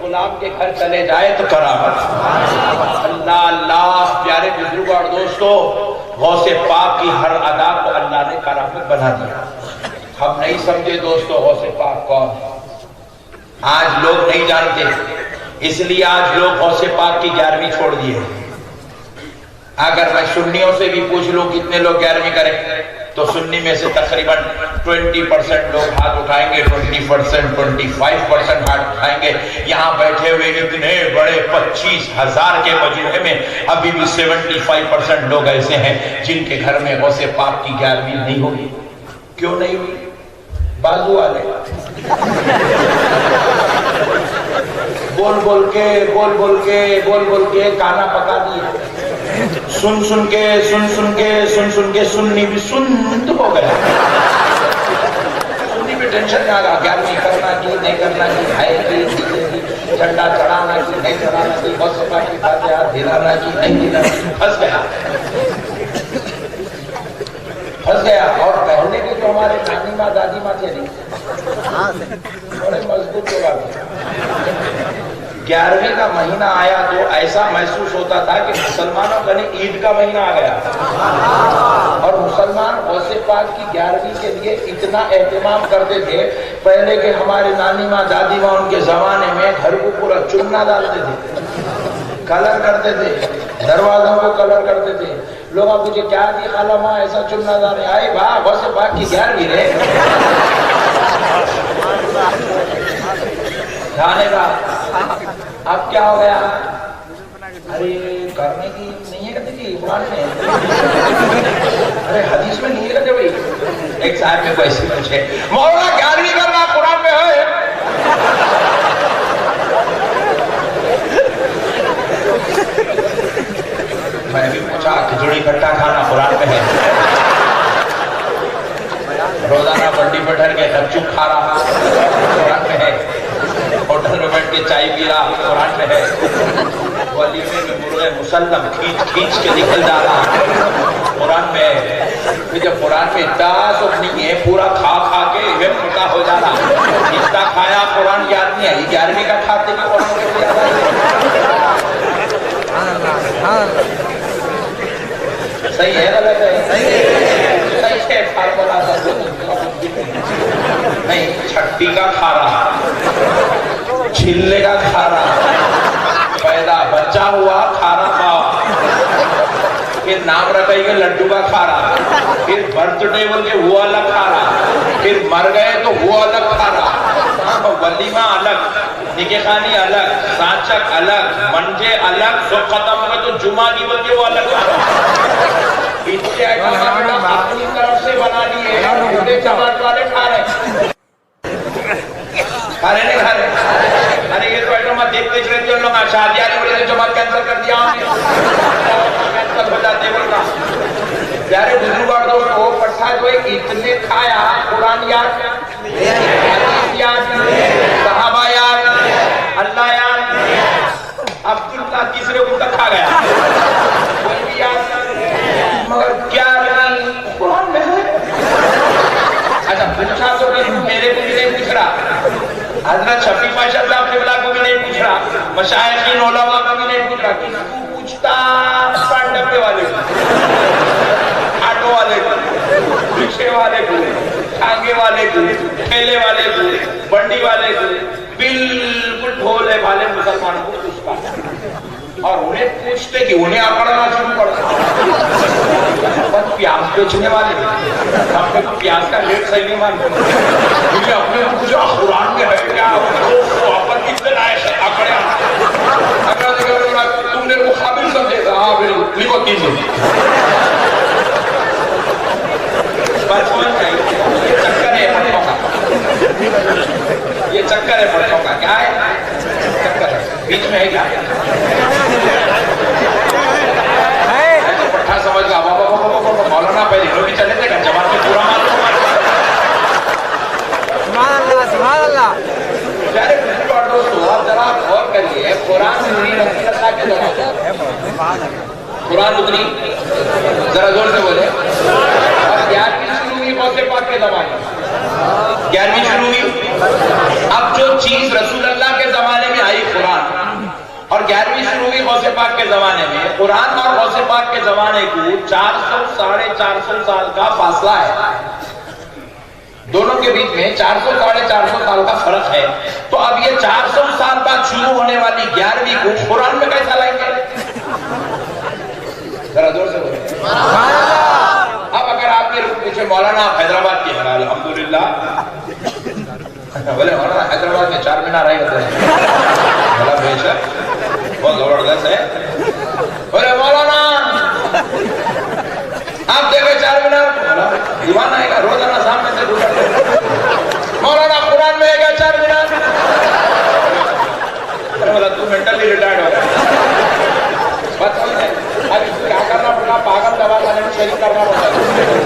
غلام کے گھر چلے جائے تو کرامت۔ اللہ اللہ پیارے بزرگوں اور دوستو، غوث پاک کی ہر ادا کو اللہ نے کرامت بنا دیا۔ ہم نہیں سمجھے دوستو غوث پاک کون، آج لوگ نہیں جانتے، اس لیے آج لوگ غوث پاک کی 11ویں چھوڑ دیے۔ اگر میں سنیوں سے بھی پوچھ لوں کتنے لوگ 11ویں کریں تو سنی میں سے تقریباً 20% لوگ ہاتھ اٹھائیں گے، 20%، 25% ہاتھ اٹھائیں گے۔ یہاں بیٹھے ہوئے اتنے بڑے 25,000 کے مجموعے میں ابھی بھی 75% لوگ ایسے ہیں جن کے گھر میں غوث پاک کی 11ویں نہیں ہوگی۔ کیوں نہیں ہوئی؟ بازو والے بول بول کے کانا پکا دیے، سن سن کے سنی بھی سنت ہو گیا، سنی بھی ٹینشن میں آ گیا، 11ویں کرنا کی نہیں کرنا کی، ہے کی جھنڈا چڑھانا کی نہیں چڑھانا کی، غوث پاک کی فاتحہ دلانا کی نہیں دلانا، پھنس گیا۔ اور پہلے کے جو ہمارے نانی ماں دادی ماں تھے بڑے مضبوط لوگ آتے، 11ویں کا مہینہ آیا تو ایسا محسوس ہوتا تھا کہ مسلمانوں کا نہیں عید کا مہینہ آ گیا، اور مسلمان غوث پاک کی 11ویں کے لیے اتنا اہتمام کرتے تھے۔ پہلے کے ہمارے نانی ماں دادی ماں ان کے زمانے میں گھر کو پورا چننا ڈالتے تھے، کلر کرتے تھے، دروازوں کو کلر کرتے تھے۔ لوگ آپ پوچھے کیا دی خالہ ماں ایسا چننا ڈالے؟ آئے بھا غوث پاک کی 11ویں رہے کھانے کا۔ اب کیا ہو گیا؟ ارے کرنے کی نہیں ہے کہتے کہ قرآن میں، ارے حدیث میں نہیں ہے کہتے بھائی۔ ایک صاحب میں کو ایسے پوچھے مولانا 11ویں کرنا قرآن میں ہے؟ میں بھی پوچھا کھچڑی کھٹا کھانا قرآن میں ہے؟ روزانہ بنڈی پہ ڈھر کے کچو کھا رہا قرآن میں ہے؟ ہوٹل میں بیٹھ کے چائے پی رہا قرآن میں ہے؟ ولیمے میں مرغے مسلم کھینچ کے نکل جا رہا قرآن میں ہے؟ پھر جب قرآن میں اتنا سب نہیں ہے، پورا کھا کے یہ موٹا ہو جا رہا، اتنا کھایا قرآن یاد نہیں آئی، 11ویں کا کھاتے کہ قرآن کو یاد آئی؟ صحیح ہے غلط ہے؟ صحیح ہے، فارمولا نہیں، چھٹی کا کھا رہا، چھلنے کا کھا رہا، پیدا بچہ ہوا کھا رہا، پھر نام رکھائی کے لڈو کا کھا رہا، پھر برتھ ڈے بول کے وہ الگ کھا رہا، پھر مر گئے تو وہ الگ کھا رہا، ولیمہ الگ، نکاح خوانی الگ، سانچک الگ، منجے الگ، سب ختم ہوگا تو جمعہ کی بول کے وہ الگ کھا رہا۔ اتنے آئٹم اپنی طرف سے بنا لیے ہیں، جماعت والے کھا رہے ہیں، کھا رہے نہیں کھا رہے؟ ارے یہ تو آئٹم دیکھتے رہتے ان لوگ شادیاں نہیں بولے جماعت کینسل کر دیا ہم نے، کینسل ہو جاتے بولنا۔ پیارے بزرگ اور دوستو، پرساد ہوئے اتنے کھایا، قرآن یاد، حدیث یاد، صحابہ یاد، اللہ یاد، عبداللہ تیسرے کو تک کھا گیا، کوئی بھی یاد، مگر کیا قرآن میں ہے؟ اچھا پوچھا تو کہ میرے کو بھی نہیں پوچھ رہا، حضرت شفیع پاشا صاحب قبلہ کو بھی نہیں پوچھ رہا، مشائخین علماء کو بھی نہیں پوچھ رہا، کس کو پوچھتا؟ پان ڈبے والے کو، آٹو والے کو، رکشے والے کو، ٹھانگے والے کو، ٹھیلے والے کو، بنڈی والے کو، بالکل بھولے بھالے مسلمانوں کو پوچھتا، اور انہیں پوچھتے کہ انہیں اکڑنا شروع کرتا۔ پیاز بیچنے والے ہم نے پیاز کا ریٹ صحیح نہیں مانتے، کیونکہ اپنے کچھ قرآن میں ہے کیا اپن کتنے لائق ہے اکڑے، اگر تم نے وہ قابل سمجھے گا، ہاں بالکل لکھو 3 بچپن کا یہ چکر ہے پڑھوں کا، یہ چکر ہے پڑھوں کا، کیا ہے چکر ہے بیچ میں ہے کیا پٹھا سمجھ گا مولانا پہلے لوگ چلے تھے جماعت میں پورا مان سبحان اللہ۔ پیارے بزرگ اور دوستو، آپ ذرا غور کریے، قرآن اتنی رسول اللہ کے زمانے، قرآن اتنی ذرا زور سے بولے، اور 11ویں شروع ہوئی غوث پاک کے زمانے، 11ویں شروع ہوئی۔ اب جو چیز رسول اللہ کے زمانے میں آئی قرآن اور 11ویں شروع ہوئی غوث پاک کے زمانے میں. قرآن اور غوث پاک کے زمانے کو 400 ساڑھے 400 سال کا فاصلہ ہے. دونوں کے بیچ میں 400 ساڑھے 400 سال کا فرق ہے. تو اب یہ 400 سال بعد شروع ہونے والی 11ویں کو قرآن میں کیسا لائیں گے؟ ذرا زور سے بولیں. اب اگر آپ کے پوچھے مولانا آپ حیدرآباد کے ہیں, الحمدللہ بولے مولانا حیدرآباد میں 4 مینار آئے ہوتے ہیں, بولا بے شک بہت زبردست ہے. بولے مولانا آپ دیکھیں 4 مینار, دیوان آئے گا روزانہ سامنے سے گزرتے. مولانا قرآن میں آئے گا 4 مینار, بولا تو مینٹلی ریٹائرڈ ہو گیا. بات سمجھ ہے. اب کیا کرنا پڑا, پاگل دوا کھانے میں شریک کرنا پڑا.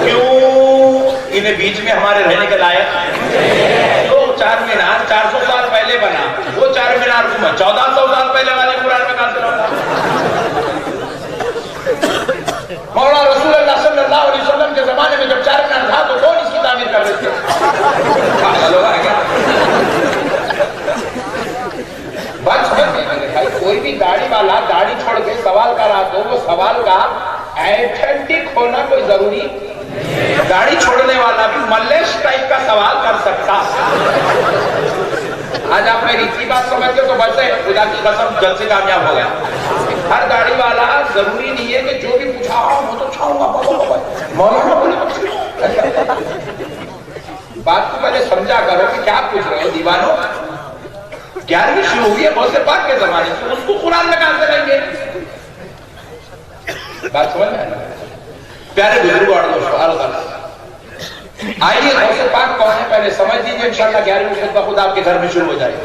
کیوں؟ انہیں بیچ میں ہمارے رہنے کے لائق تو 4 مینار 400 سال پہلے بنا, وہ 4 مینار کو 1400 سال پہلے والے قرآن میں کہاں سے رہا. مولانا رسول اللہ صلی اللہ علیہ وسلم کے زمانے میں جب 4 مینار تھا تو کون اس کی تعمیر کر رہے تھے؟ پاگل ہوگا کیا؟ بات سمجھ میں بھائی, کوئی بھی داڑھی والا داڑھی چھوڑ کے سوال کرا تو وہ سوال کا ایتھنٹک ہونا کوئی ضروری. داڑھی چھوڑنے والا بھی ملیش ٹائپ کا سوال کر سکتا. آج آپ میری اتنی بات سمجھ گئے تو بس ہے, خدا کی قسم جلد سے کامیاب ہو گیا. ہر داڑھی والا ضروری نہیں ہے کہ جو بھی پوچھا وہ تو چھاؤں گا. مولانا بولے بات کو پہلے سمجھا کرو کہ کیا پوچھ رہے ہو دیوانوں. 11ویں شروع ہوئی ہے غوث پاک کے زمانے سے, اس کو قرآن میں کہاں سے لیں گے؟ بات سمجھ میں پیارے بزرگوں اور دوستوں, آئیے غوث پاک کون ہے پہلے سمجھ دیجیے. انشاءاللہ 11ویں خطبہ خود آپ کے گھر میں شروع ہو جائے گا.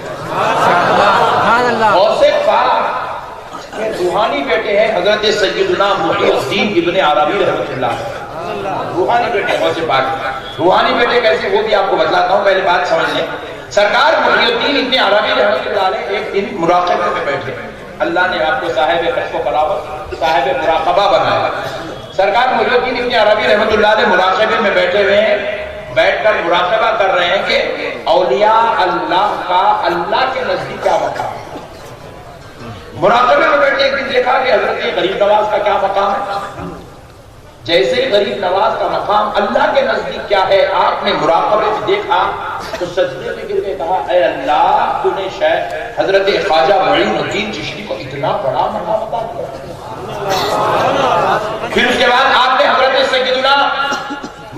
غوث پاک کے روحانی بیٹے ہیں حضرت سیدنا محی الدین ابن عربی رحمۃ اللہ. روحانی بیٹے غوث پاک. روحانی بیٹے کیسے وہ بھی آپ کو بتلاتا ہوں, پہلے بات سمجھ لیں. سرکار محی الدین ابن عربی رحمۃ اللہ علیہ ایک دن مراقبے میں بیٹھے. اللہ نے آپ کو صاحب کشف و قراءت, صاحب مراقبہ بنایا. سرکار محی الدین ابن عربی رحمۃ اللہ علیہ مراقبے میں بیٹھے ہوئے ہیں, بیٹھ کر مراقبہ کر رہے ہیں کہ اولیاء اللہ کا اللہ کے نزدیک کیا مقام ہے. مراقبے میں بیٹھے ایک دن دیکھا کہ حضرت غریب نواز کا کیا مقام ہے. جیسے غریب نواز کا مقام اللہ کے نزدیک کیا ہے آپ نے مراقبے میں دیکھا تو سجدے میں گر کے کہا, اے اللہ تو نے شاید حضرت خواجہ معین الدین چشتی کو اتنا بڑا مقام عطا کیا. پھر اس کے بعد آپ نے حضرت سیدنا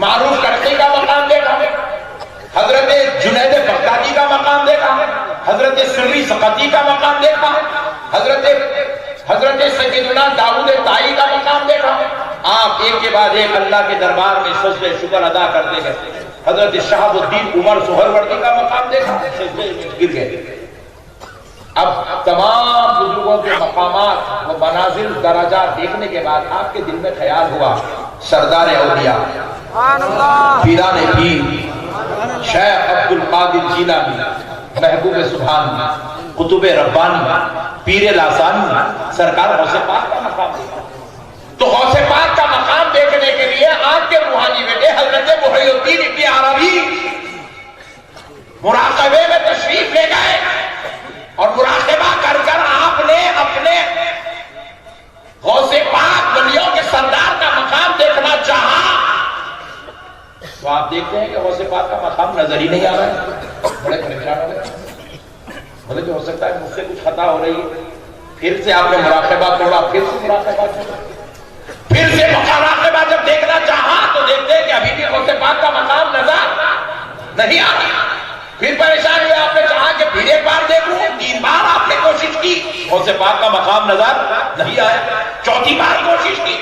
معروف کرتی کا مقام دیکھا, حضرت جنید بغدادی کا مقام دیکھا, حضرت سری سقطی کا مقام دیکھا, حضرت سیدنا داؤد طائی کا مقام دیکھا. آپ ایک کے بعد ایک اللہ کے دربار میں سجدے شکر ادا کرتے گئے. حضرت شہاب الدین عمر سہروردی کا مقام دیکھا, سجدے میں گر گئے. اب تمام بزرگوں کے مقامات و منازل درجات دیکھنے کے بعد آپ کے دل میں خیال ہوا سردار اولیاء, پیران پیر, شیخ عبد القادر جیلانی, محبوب سبحانی, قطب ربانی, پیر لاسانی, سرکار غوث پاک کا مقام دیکھا. تو غوث پاک کا مقام دیکھنے کے لیے آپ کے روحانی بیٹے حضرت محی الدین ابن عربی مراقبے میں تشریف لے گئے اور مراقبہ کر کر آپ نے اپنے غوث پاک ولیوں کے سردار کا مقام دیکھنا چاہا. تو آپ دیکھتے ہیں کہ غوث پاک کا مقام نظر ہی نہیں آ رہا ہے. بڑے پریشان ہو گئے, بولے کہ ہو سکتا ہے مجھ سے کچھ خطا ہو رہی ہے. پھر سے آپ نے مراقبہ توڑا, پھر سے مراقبہ توڑا, پھر سے مراقبہ جب دیکھنا چاہا تو دیکھتے ہیں کہ ابھی بھی غوث پاک کا مقام نظر نہیں آ رہا. پھر پریشان ہوئے, آپ نے چاہا کہ پھر ایک بار دیکھوں. 3 بار آپ نے کوشش کی, غوث پاک کا مقام نظر نہیں آیا. 4تھی بار کوشش کی,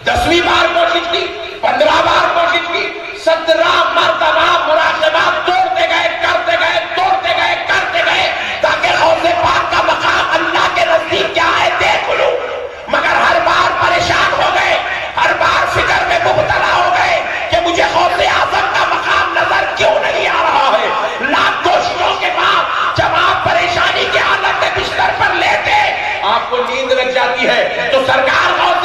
10ویں بار کوشش کی, 15 بار کوشش کی, 17 مرتبہ مراقبہ توڑتے گئے, کرتے گئے, توڑتے گئے, کرتے گئے, تاکہ غوث پاک کا مقام اللہ کے نزدیک کیا ہے دیکھ لوں. مگر ہر بار پریشان ہو گئے, ہر بار فکر میں مبتلا ہو گئے کہ مجھے غوث اعظم کا مقام نظر کیوں نہیں آ رہا ہے. لاکھ کوششوں کے بعد جب آپ پریشانی کے حالت میں بستر پر لیٹے, آپ کو نیند لگ جاتی ہے, تو سرکار غوث